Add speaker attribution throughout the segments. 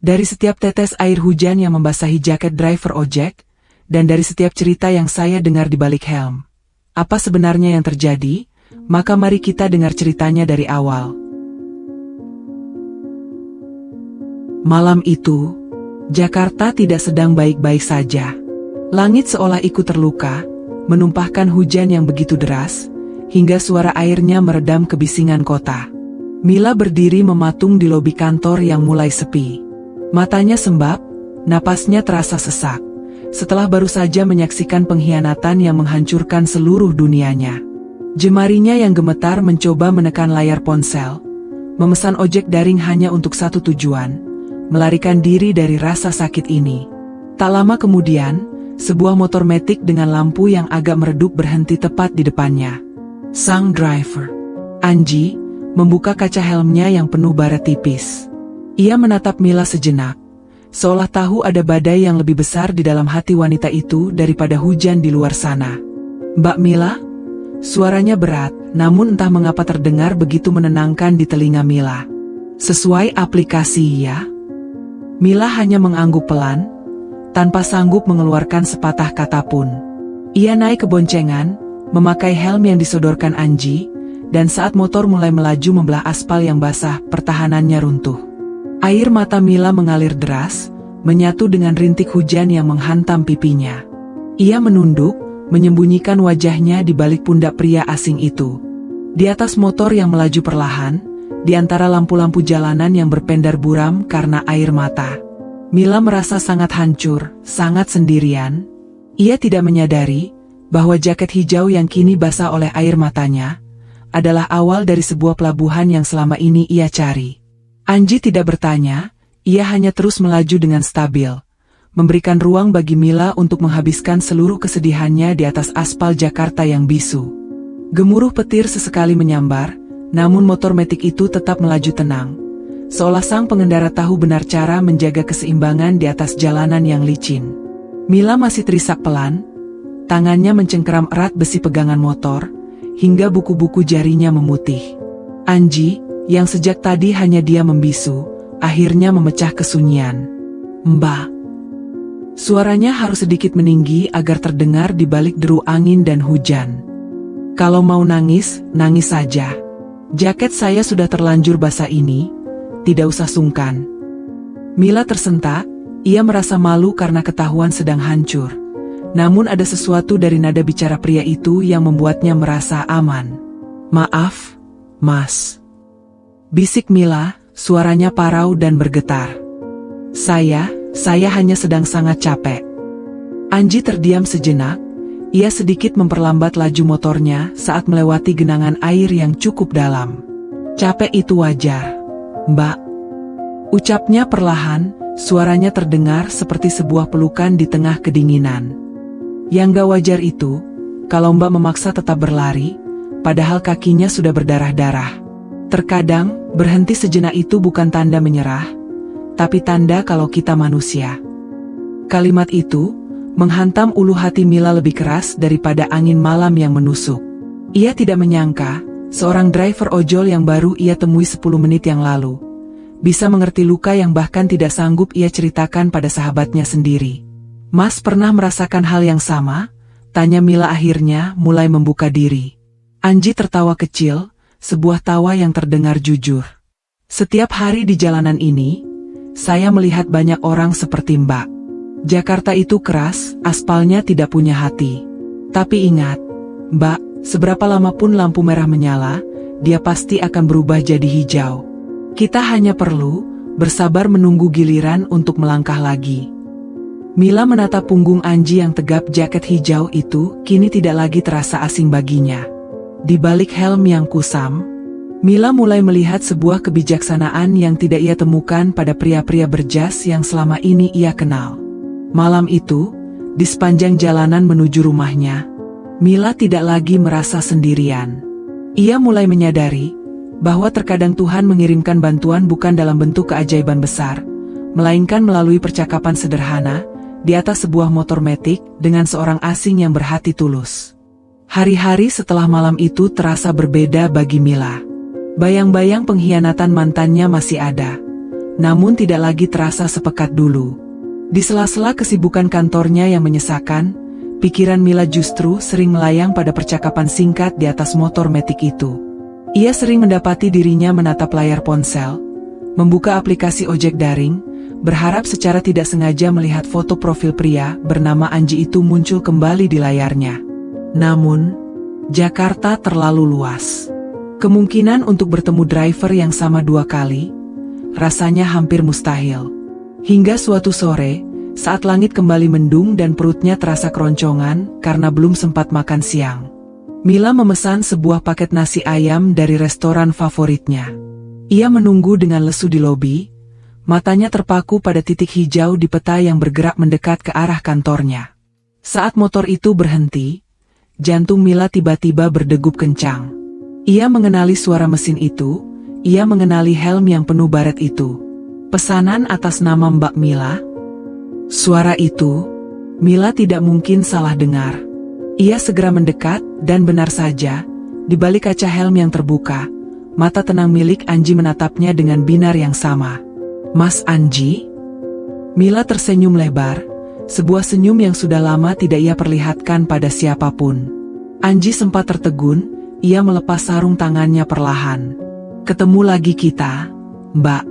Speaker 1: Dari setiap tetes air hujan yang membasahi jaket driver ojek, dan dari setiap cerita yang saya dengar di balik helm. Apa sebenarnya yang terjadi? Maka mari kita dengar ceritanya dari awal. Malam itu, Jakarta tidak sedang baik-baik saja. Langit seolah ikut terluka, menumpahkan hujan yang begitu deras, hingga suara airnya meredam kebisingan kota. Mila berdiri mematung di lobi kantor yang mulai sepi. Matanya sembab, napasnya terasa sesak, setelah baru saja menyaksikan pengkhianatan yang menghancurkan seluruh dunianya. Jemarinya yang gemetar mencoba menekan layar ponsel, memesan ojek daring hanya untuk satu tujuan, melarikan diri dari rasa sakit ini. Tak lama kemudian, sebuah motor metik dengan lampu yang agak meredup berhenti tepat di depannya. Sang driver, Anji, membuka kaca helmnya yang penuh bara tipis. Ia menatap Mila sejenak, seolah tahu ada badai yang lebih besar di dalam hati wanita itu daripada hujan di luar sana. "Mbak Mila?" Suaranya berat, namun entah mengapa terdengar begitu menenangkan di telinga Mila. "Sesuai aplikasi ya?" Mila hanya mengangguk pelan, tanpa sanggup mengeluarkan sepatah kata pun. Ia naik ke boncengan, memakai helm yang disodorkan Anji, dan saat motor mulai melaju membelah aspal yang basah, pertahanannya runtuh. Air mata Mila mengalir deras, menyatu dengan rintik hujan yang menghantam pipinya. Ia menunduk, menyembunyikan wajahnya di balik pundak pria asing itu. Di atas motor yang melaju perlahan, di antara lampu-lampu jalanan yang berpendar buram karena air mata, Mila merasa sangat hancur, sangat sendirian. Ia tidak menyadari bahwa jaket hijau yang kini basah oleh air matanya adalah awal dari sebuah pelabuhan yang selama ini ia cari. Anji tidak bertanya, ia hanya terus melaju dengan stabil, memberikan ruang bagi Mila untuk menghabiskan seluruh kesedihannya di atas aspal Jakarta yang bisu. Gemuruh petir sesekali menyambar, namun motor metik itu tetap melaju tenang, seolah sang pengendara tahu benar cara menjaga keseimbangan di atas jalanan yang licin. Mila masih terisak pelan, tangannya mencengkeram erat besi pegangan motor, hingga buku-buku jarinya memutih. Anji, yang sejak tadi hanya dia membisu, akhirnya memecah kesunyian. "Mbak." Suaranya harus sedikit meninggi agar terdengar di balik deru angin dan hujan. "Kalau mau nangis, nangis saja. Jaket saya sudah terlanjur basah ini, tidak usah sungkan." Mila tersentak, ia merasa malu karena ketahuan sedang hancur. Namun ada sesuatu dari nada bicara pria itu yang membuatnya merasa aman. "Maaf, Mas," bisik Mila, suaranya parau dan bergetar. Saya hanya sedang sangat capek." Anji terdiam sejenak, ia sedikit memperlambat laju motornya saat melewati genangan air yang cukup dalam. "Capek itu wajar, Mbak," ucapnya perlahan, suaranya terdengar seperti sebuah pelukan di tengah kedinginan. "Yang gak wajar itu, kalau Mbak memaksa tetap berlari, padahal kakinya sudah berdarah-darah. Terkadang, berhenti sejenak itu bukan tanda menyerah, tapi tanda kalau kita manusia." Kalimat itu menghantam ulu hati Mila lebih keras daripada angin malam yang menusuk. Ia tidak menyangka, seorang driver ojol yang baru ia temui 10 menit yang lalu, bisa mengerti luka yang bahkan tidak sanggup ia ceritakan pada sahabatnya sendiri. "Mas pernah merasakan hal yang sama?" tanya Mila akhirnya mulai membuka diri. Anji tertawa kecil, sebuah tawa yang terdengar jujur. "Setiap hari di jalanan ini, saya melihat banyak orang seperti Mbak. Jakarta itu keras, aspalnya tidak punya hati. Tapi ingat, Mbak, seberapa lama pun lampu merah menyala, dia pasti akan berubah jadi hijau. Kita hanya perlu bersabar menunggu giliran untuk melangkah lagi." Mila menatap punggung Anji yang tegap jaket hijau itu kini tidak lagi terasa asing baginya. Di balik helm yang kusam, Mila mulai melihat sebuah kebijaksanaan yang tidak ia temukan pada pria-pria berjas yang selama ini ia kenal. Malam itu, di sepanjang jalanan menuju rumahnya, Mila tidak lagi merasa sendirian. Ia mulai menyadari bahwa terkadang Tuhan mengirimkan bantuan bukan dalam bentuk keajaiban besar, melainkan melalui percakapan sederhana di atas sebuah motor metik dengan seorang asing yang berhati tulus. Hari-hari setelah malam itu terasa berbeda bagi Mila. Bayang-bayang pengkhianatan mantannya masih ada, namun tidak lagi terasa sepekat dulu. Di sela-sela kesibukan kantornya yang menyesakan, pikiran Mila justru sering melayang pada percakapan singkat di atas motor metik itu. Ia sering mendapati dirinya menatap layar ponsel, membuka aplikasi ojek daring, berharap secara tidak sengaja melihat foto profil pria bernama Anji itu muncul kembali di layarnya. Namun, Jakarta terlalu luas. Kemungkinan untuk bertemu driver yang sama 2 kali, rasanya hampir mustahil. Hingga suatu sore, saat langit kembali mendung dan perutnya terasa keroncongan karena belum sempat makan siang, Mila memesan sebuah paket nasi ayam dari restoran favoritnya. Ia menunggu dengan lesu di lobi, matanya terpaku pada titik hijau di peta yang bergerak mendekat ke arah kantornya. Saat motor itu berhenti, jantung Mila tiba-tiba berdegup kencang. Ia mengenali suara mesin itu, ia mengenali helm yang penuh baret itu. Pesanan atas nama Mbak Mila. Suara itu, Mila tidak mungkin salah dengar. Ia segera mendekat, dan benar saja, di balik kaca helm yang terbuka, mata tenang milik Anji menatapnya dengan binar yang sama. "Mas Anji?" Mila tersenyum lebar, sebuah senyum yang sudah lama tidak ia perlihatkan pada siapapun. Anji sempat tertegun, ia melepas sarung tangannya perlahan. "Ketemu lagi kita, Mbak.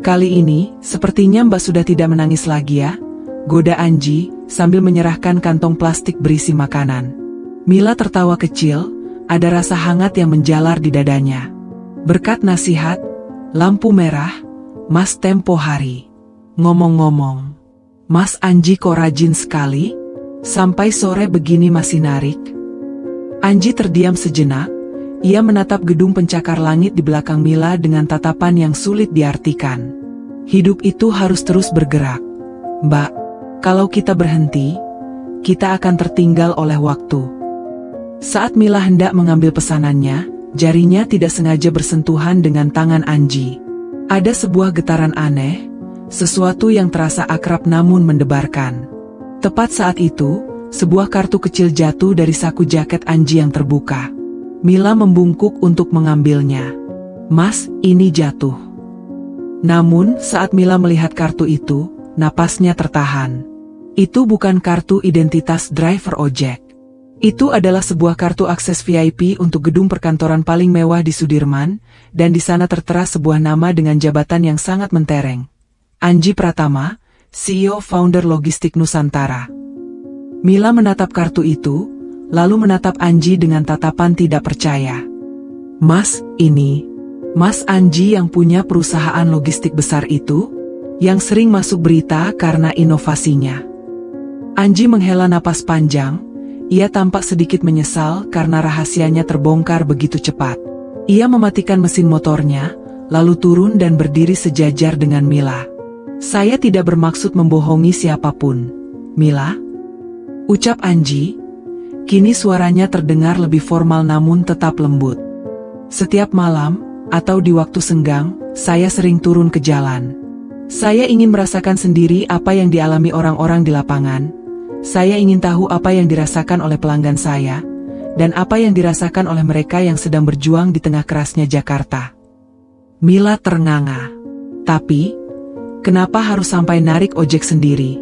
Speaker 1: Kali ini, sepertinya Mbak sudah tidak menangis lagi ya?" goda Anji, sambil menyerahkan kantong plastik berisi makanan. Mila tertawa kecil, ada rasa hangat yang menjalar di dadanya. Berkat nasihat, lampu merah, Mas tempo hari. Ngomong-ngomong, Mas Anji kok rajin sekali? Sampai sore begini masih narik. Anji terdiam sejenak, ia menatap gedung pencakar langit di belakang Mila dengan tatapan yang sulit diartikan. "Hidup itu harus terus bergerak, Mbak. Kalau kita berhenti, kita akan tertinggal oleh waktu." Saat Mila hendak mengambil pesanannya, jarinya tidak sengaja bersentuhan dengan tangan Anji. Ada sebuah getaran aneh, sesuatu yang terasa akrab namun mendebarkan. Tepat saat itu, sebuah kartu kecil jatuh dari saku jaket Anji yang terbuka. Mila membungkuk untuk mengambilnya. "Mas, ini jatuh." Namun, saat Mila melihat kartu itu, napasnya tertahan. Itu bukan kartu identitas driver ojek. Itu adalah sebuah kartu akses VIP untuk gedung perkantoran paling mewah di Sudirman, dan di sana tertera sebuah nama dengan jabatan yang sangat mentereng. Anji Pratama, CEO Founder Logistik Nusantara. Mila menatap kartu itu, lalu menatap Anji dengan tatapan tidak percaya. "Mas, ini Mas Anji yang punya perusahaan logistik besar itu? Yang sering masuk berita karena inovasinya?" Anji menghela napas panjang, ia tampak sedikit menyesal karena rahasianya terbongkar begitu cepat. Ia mematikan mesin motornya, lalu turun dan berdiri sejajar dengan Mila. "Saya tidak bermaksud membohongi siapapun, Mila," ucap Anji. Kini suaranya terdengar lebih formal namun tetap lembut. "Setiap malam, atau di waktu senggang, saya sering turun ke jalan. Saya ingin merasakan sendiri apa yang dialami orang-orang di lapangan. Saya ingin tahu apa yang dirasakan oleh pelanggan saya, dan apa yang dirasakan oleh mereka yang sedang berjuang di tengah kerasnya Jakarta." Mila ternganga. "Tapi, kenapa harus sampai narik ojek sendiri?"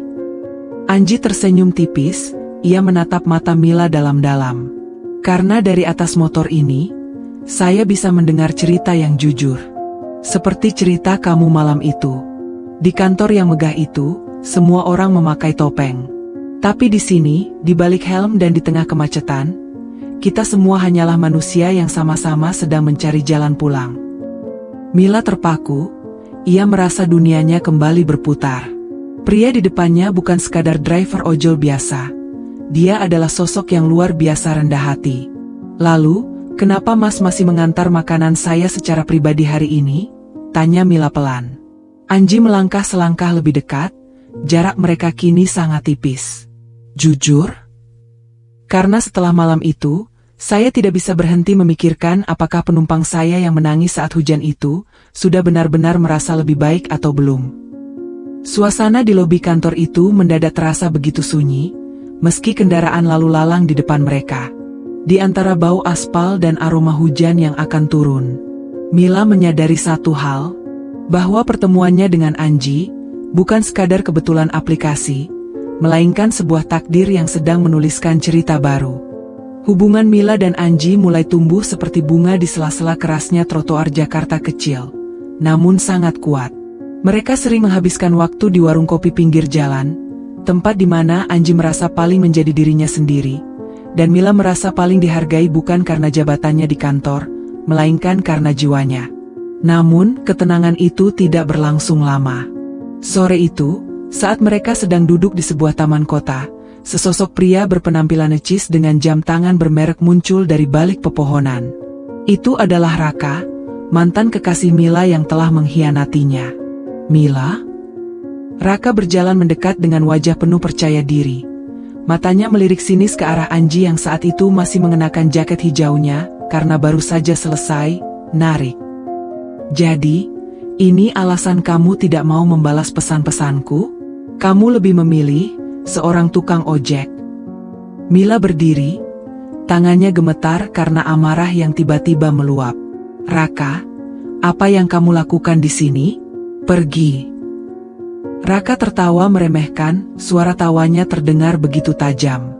Speaker 1: Anji tersenyum tipis. Ia menatap mata Mila dalam-dalam. "Karena dari atas motor ini, saya bisa mendengar cerita yang jujur. Seperti cerita kamu malam itu. Di kantor yang megah itu, semua orang memakai topeng. Tapi di sini, di balik helm dan di tengah kemacetan, kita semua hanyalah manusia yang sama-sama sedang mencari jalan pulang." Mila terpaku, ia merasa dunianya kembali berputar. Pria di depannya bukan sekadar driver ojol biasa. Dia adalah sosok yang luar biasa rendah hati. "Lalu, kenapa Mas masih mengantar makanan saya secara pribadi hari ini?" tanya Mila pelan. Anji melangkah selangkah lebih dekat, jarak mereka kini sangat tipis. "Jujur? Karena setelah malam itu, saya tidak bisa berhenti memikirkan apakah penumpang saya yang menangis saat hujan itu, sudah benar-benar merasa lebih baik atau belum." Suasana di lobi kantor itu mendadak terasa begitu sunyi, meski kendaraan lalu lalang di depan mereka. Di antara bau aspal dan aroma hujan yang akan turun, Mila menyadari satu hal, bahwa pertemuannya dengan Anji bukan sekadar kebetulan aplikasi, melainkan sebuah takdir yang sedang menuliskan cerita baru. Hubungan Mila dan Anji mulai tumbuh seperti bunga di sela-sela kerasnya trotoar Jakarta kecil, namun sangat kuat. Mereka sering menghabiskan waktu di warung kopi pinggir jalan, tempat di mana Anji merasa paling menjadi dirinya sendiri, dan Mila merasa paling dihargai bukan karena jabatannya di kantor, melainkan karena jiwanya. Namun, ketenangan itu tidak berlangsung lama. Sore itu, saat mereka sedang duduk di sebuah taman kota, sesosok pria berpenampilan necis dengan jam tangan bermerek muncul dari balik pepohonan. Itu adalah Raka, mantan kekasih Mila yang telah mengkhianatinya. Mila? Raka berjalan mendekat dengan wajah penuh percaya diri. Matanya melirik sinis ke arah Anji yang saat itu masih mengenakan jaket hijaunya, karena baru saja selesai narik. Jadi, ini alasan kamu tidak mau membalas pesan-pesanku? Kamu lebih memilih seorang tukang ojek. Mila berdiri, tangannya gemetar karena amarah yang tiba-tiba meluap. Raka, apa yang kamu lakukan di sini? Pergi. Raka tertawa meremehkan, suara tawanya terdengar begitu tajam.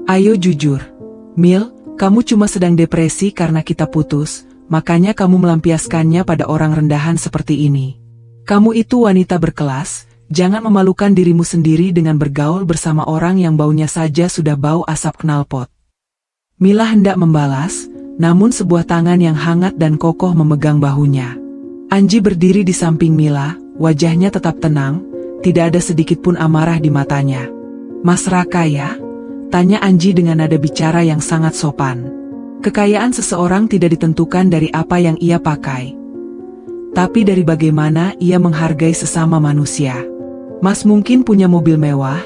Speaker 1: Ayo jujur, Mil, kamu cuma sedang depresi karena kita putus, makanya kamu melampiaskannya pada orang rendahan seperti ini. Kamu itu wanita berkelas, jangan memalukan dirimu sendiri dengan bergaul bersama orang yang baunya saja sudah bau asap knalpot. Mila hendak membalas, namun sebuah tangan yang hangat dan kokoh memegang bahunya. Anji berdiri di samping Mila, wajahnya tetap tenang, tidak ada sedikit pun amarah di matanya. Mas Raka ya? Tanya Anji dengan nada bicara yang sangat sopan. Kekayaan seseorang tidak ditentukan dari apa yang ia pakai, tapi dari bagaimana ia menghargai sesama manusia. Mas mungkin punya mobil mewah,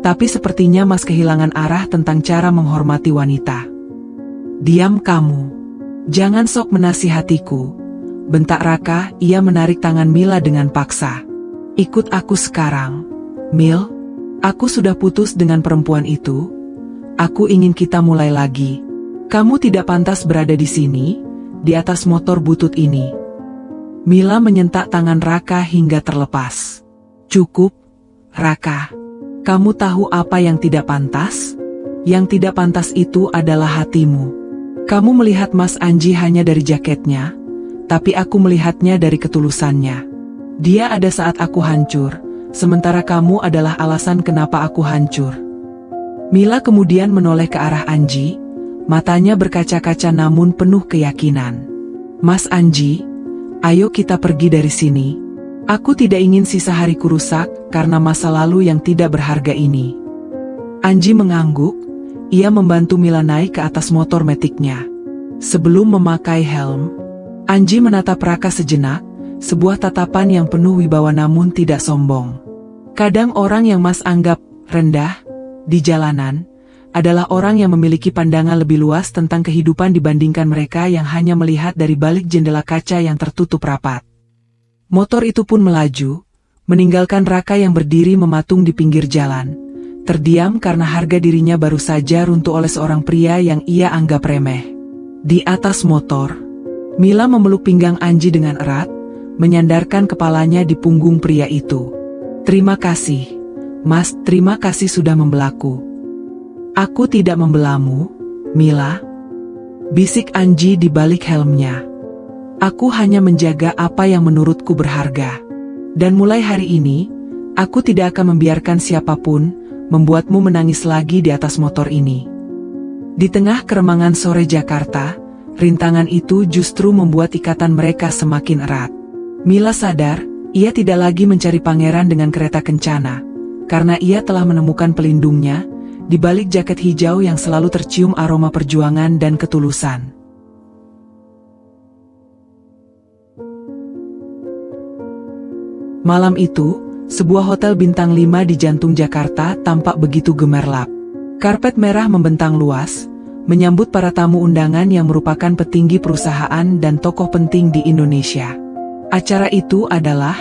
Speaker 1: tapi sepertinya Mas kehilangan arah tentang cara menghormati wanita. Diam kamu. Jangan sok menasihatiku, bentak Raka. Ia menarik tangan Mila dengan paksa. Ikut aku sekarang. Mil, aku sudah putus dengan perempuan itu. Aku ingin kita mulai lagi. Kamu tidak pantas berada di sini, di atas motor butut ini. Mila menyentak tangan Raka hingga terlepas. Cukup, Raka. Kamu tahu apa yang tidak pantas? Yang tidak pantas itu adalah hatimu. Kamu melihat Mas Anji hanya dari jaketnya, tapi aku melihatnya dari ketulusannya. Dia ada saat aku hancur, sementara kamu adalah alasan kenapa aku hancur. Mila kemudian menoleh ke arah Anji, matanya berkaca-kaca namun penuh keyakinan. Mas Anji, ayo kita pergi dari sini. Aku tidak ingin sisa hariku rusak karena masa lalu yang tidak berharga ini. Anji mengangguk, ia membantu Mila naik ke atas motor metiknya. Sebelum memakai helm, Anji menatap Raka sejenak, sebuah tatapan yang penuh wibawa namun tidak sombong. Kadang orang yang Mas anggap rendah di jalanan adalah orang yang memiliki pandangan lebih luas tentang kehidupan dibandingkan mereka yang hanya melihat dari balik jendela kaca yang tertutup rapat. Motor itu pun melaju, meninggalkan Raka yang berdiri mematung di pinggir jalan, terdiam karena harga dirinya baru saja runtuh oleh seorang pria yang ia anggap remeh. Di atas motor, Mila memeluk pinggang Anji dengan erat, menyandarkan kepalanya di punggung pria itu. Terima kasih, Mas, terima kasih sudah membelaku. Aku tidak membelamu, Mila. Bisik Anji di balik helmnya. Aku hanya menjaga apa yang menurutku berharga. Dan mulai hari ini, aku tidak akan membiarkan siapapun membuatmu menangis lagi di atas motor ini. Di tengah keremangan sore Jakarta, rintangan itu justru membuat ikatan mereka semakin erat. Mila sadar, ia tidak lagi mencari pangeran dengan kereta kencana, karena ia telah menemukan pelindungnya, di balik jaket hijau yang selalu tercium aroma perjuangan dan ketulusan. Malam itu, sebuah hotel bintang 5 di jantung Jakarta tampak begitu gemerlap. Karpet merah membentang luas, menyambut para tamu undangan yang merupakan petinggi perusahaan dan tokoh penting di Indonesia. Acara itu adalah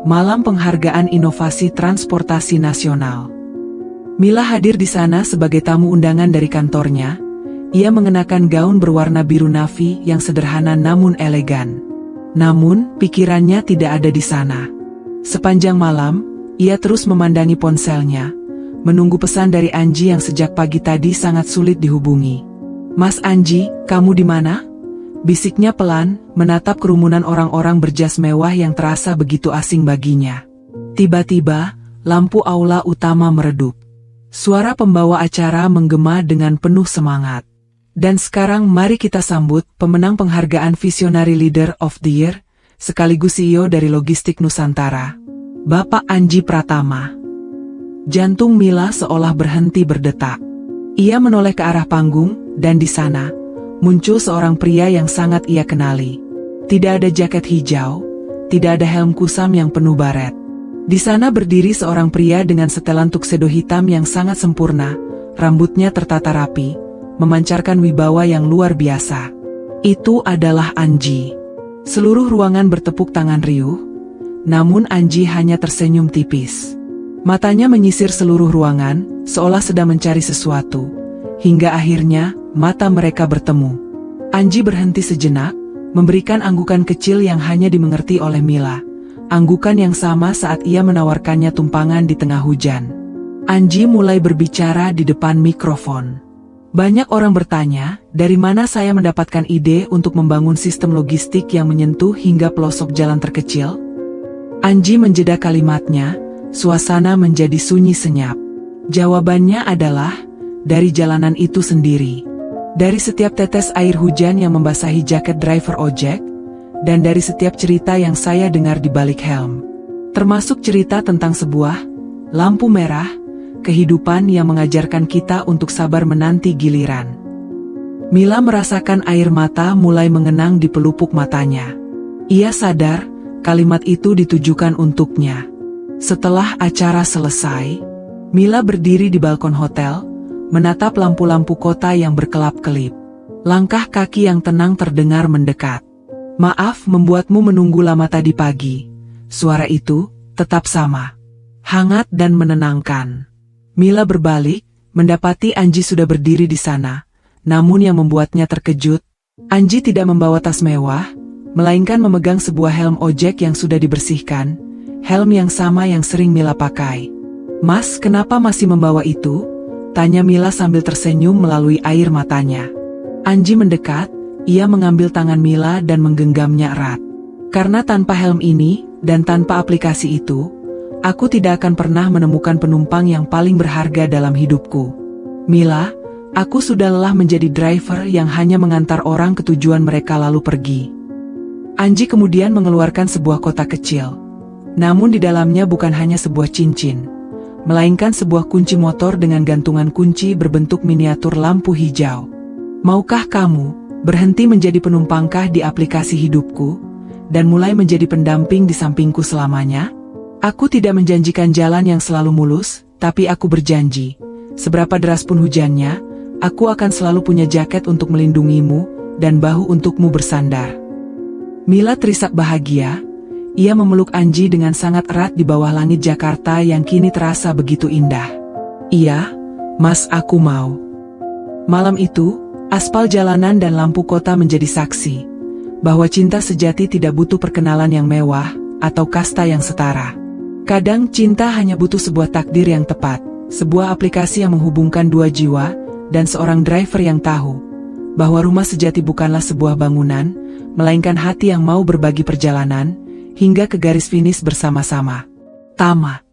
Speaker 1: Malam Penghargaan Inovasi Transportasi Nasional. Mila hadir di sana sebagai tamu undangan dari kantornya. Ia mengenakan gaun berwarna biru navy yang sederhana namun elegan. Namun, pikirannya tidak ada di sana. Sepanjang malam, ia terus memandangi ponselnya, menunggu pesan dari Anji yang sejak pagi tadi sangat sulit dihubungi. "Mas Anji, kamu di mana?" bisiknya pelan, menatap kerumunan orang-orang berjas mewah yang terasa begitu asing baginya. Tiba-tiba, lampu aula utama meredup. Suara pembawa acara menggema dengan penuh semangat. "Dan sekarang mari kita sambut pemenang penghargaan Visionary Leader of the Year, sekaligus CEO dari Logistik Nusantara, Bapak Anji Pratama." Jantung Mila seolah berhenti berdetak. Ia menoleh ke arah panggung, dan di sana, muncul seorang pria yang sangat ia kenali. Tidak ada jaket hijau, tidak ada helm kusam yang penuh baret. Di sana berdiri seorang pria dengan setelan tuxedo hitam yang sangat sempurna, rambutnya tertata rapi, memancarkan wibawa yang luar biasa. Itu adalah Anji. Seluruh ruangan bertepuk tangan riuh, namun Anji hanya tersenyum tipis. Matanya menyisir seluruh ruangan, seolah sedang mencari sesuatu. Hingga akhirnya, mata mereka bertemu. Anji berhenti sejenak, memberikan anggukan kecil yang hanya dimengerti oleh Mila. Anggukan yang sama saat ia menawarkannya tumpangan di tengah hujan. Anji mulai berbicara di depan mikrofon. "Banyak orang bertanya, dari mana saya mendapatkan ide untuk membangun sistem logistik yang menyentuh hingga pelosok jalan terkecil?" Anji menjeda kalimatnya, suasana menjadi sunyi senyap. Jawabannya adalah, dari jalanan itu sendiri. Dari setiap tetes air hujan yang membasahi jaket driver ojek, dan dari setiap cerita yang saya dengar di balik helm. Termasuk cerita tentang sebuah lampu merah, kehidupan yang mengajarkan kita untuk sabar menanti giliran. Mila merasakan air mata mulai mengenang di pelupuk matanya. Ia sadar, kalimat itu ditujukan untuknya. Setelah acara selesai, Mila berdiri di balkon hotel, menatap lampu-lampu kota yang berkelap-kelip. Langkah kaki yang tenang terdengar mendekat. "Maaf membuatmu menunggu lama tadi pagi." Suara itu tetap sama, hangat dan menenangkan. Mila berbalik, mendapati Anji sudah berdiri di sana. Namun yang membuatnya terkejut, Anji tidak membawa tas mewah, melainkan memegang sebuah helm ojek yang sudah dibersihkan, helm yang sama yang sering Mila pakai. "Mas, kenapa masih membawa itu?" tanya Mila sambil tersenyum melalui air matanya. Anji mendekat, ia mengambil tangan Mila dan menggenggamnya erat. "Karena tanpa helm ini, dan tanpa aplikasi itu, aku tidak akan pernah menemukan penumpang yang paling berharga dalam hidupku. Mila, aku sudah lelah menjadi driver yang hanya mengantar orang ke tujuan mereka lalu pergi." Anji kemudian mengeluarkan sebuah kotak kecil. Namun di dalamnya bukan hanya sebuah cincin, melainkan sebuah kunci motor dengan gantungan kunci berbentuk miniatur lampu hijau. "Maukah kamu berhenti menjadi penumpangkah di aplikasi hidupku, dan mulai menjadi pendamping di sampingku selamanya? Aku tidak menjanjikan jalan yang selalu mulus, tapi aku berjanji, seberapa deras pun hujannya, aku akan selalu punya jaket untuk melindungimu, dan bahu untukmu bersandar." Mila terisak bahagia. Ia memeluk Anji dengan sangat erat di bawah langit Jakarta yang kini terasa begitu indah. "Iya, Mas, aku mau." Malam itu, aspal jalanan dan lampu kota menjadi saksi bahwa cinta sejati tidak butuh perkenalan yang mewah atau kasta yang setara. Kadang cinta hanya butuh sebuah takdir yang tepat, sebuah aplikasi yang menghubungkan dua jiwa, dan seorang driver yang tahu bahwa rumah sejati bukanlah sebuah bangunan, melainkan hati yang mau berbagi perjalanan hingga ke garis finish bersama-sama. Tamat.